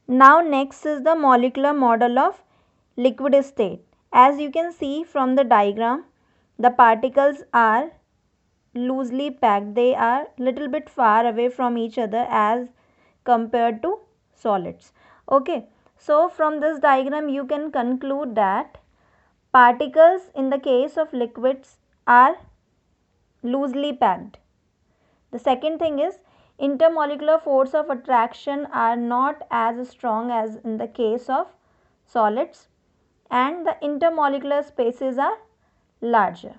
Now next is the molecular model of liquid state. As you can see from the diagram, the particles are loosely packed. They are little bit far away from each other as compared to solids. Okay, so from this diagram you can conclude that particles in the case of liquids are loosely packed. The second thing is intermolecular force of attraction are not as strong as in the case of solids, and the intermolecular spaces are larger.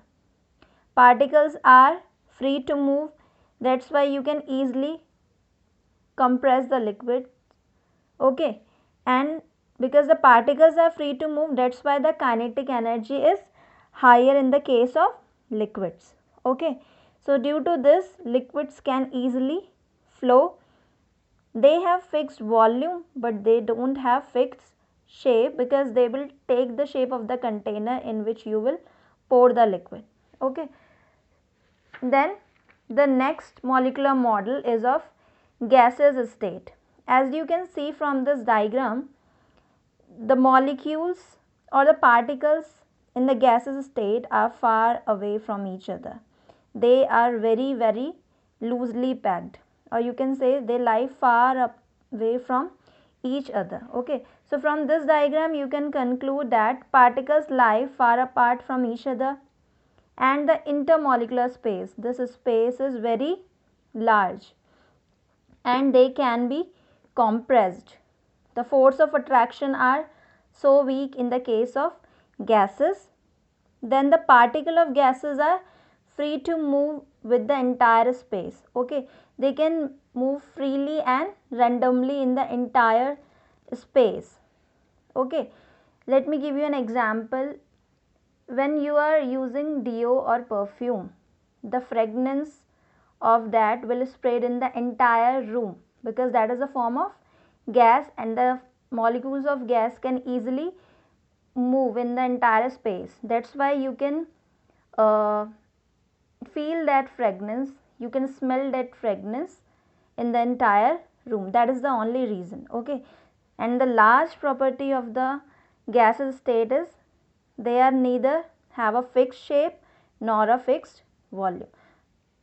Particles are free to move, that's why you can easily compress the liquid. Okay, and because the particles are free to move, that's why the kinetic energy is higher in the case of liquids. Okay, so due to this, liquids can easily flow. They have fixed volume but they don't have fixed shape, because they will take the shape of the container in which you will pour the liquid. Okay, then the next molecular model is of gaseous state. As you can see from this diagram, the molecules or the particles in the gaseous state are far away from each other. They are very loosely packed, or you can say they lie far away from each other. Okay, so from this diagram you can conclude that particles lie far apart from each other, and the intermolecular space, this space is very large and they can be compressed. The force of attraction are so weak in the case of gases. Then the particle of gases are free to move with the entire space. Okay, they can move freely and randomly in the entire space. Okay, let me give you an example. When you are using deo or perfume, the fragrance of that will spread in the entire room, because that is a form of gas and the molecules of gas can easily move in the entire space. That's why you can uh, feel that fragrance, you can smell that fragrance in the entire room. That is the only reason. Okay, and the last property of the gaseous state is they are neither have a fixed shape nor a fixed volume.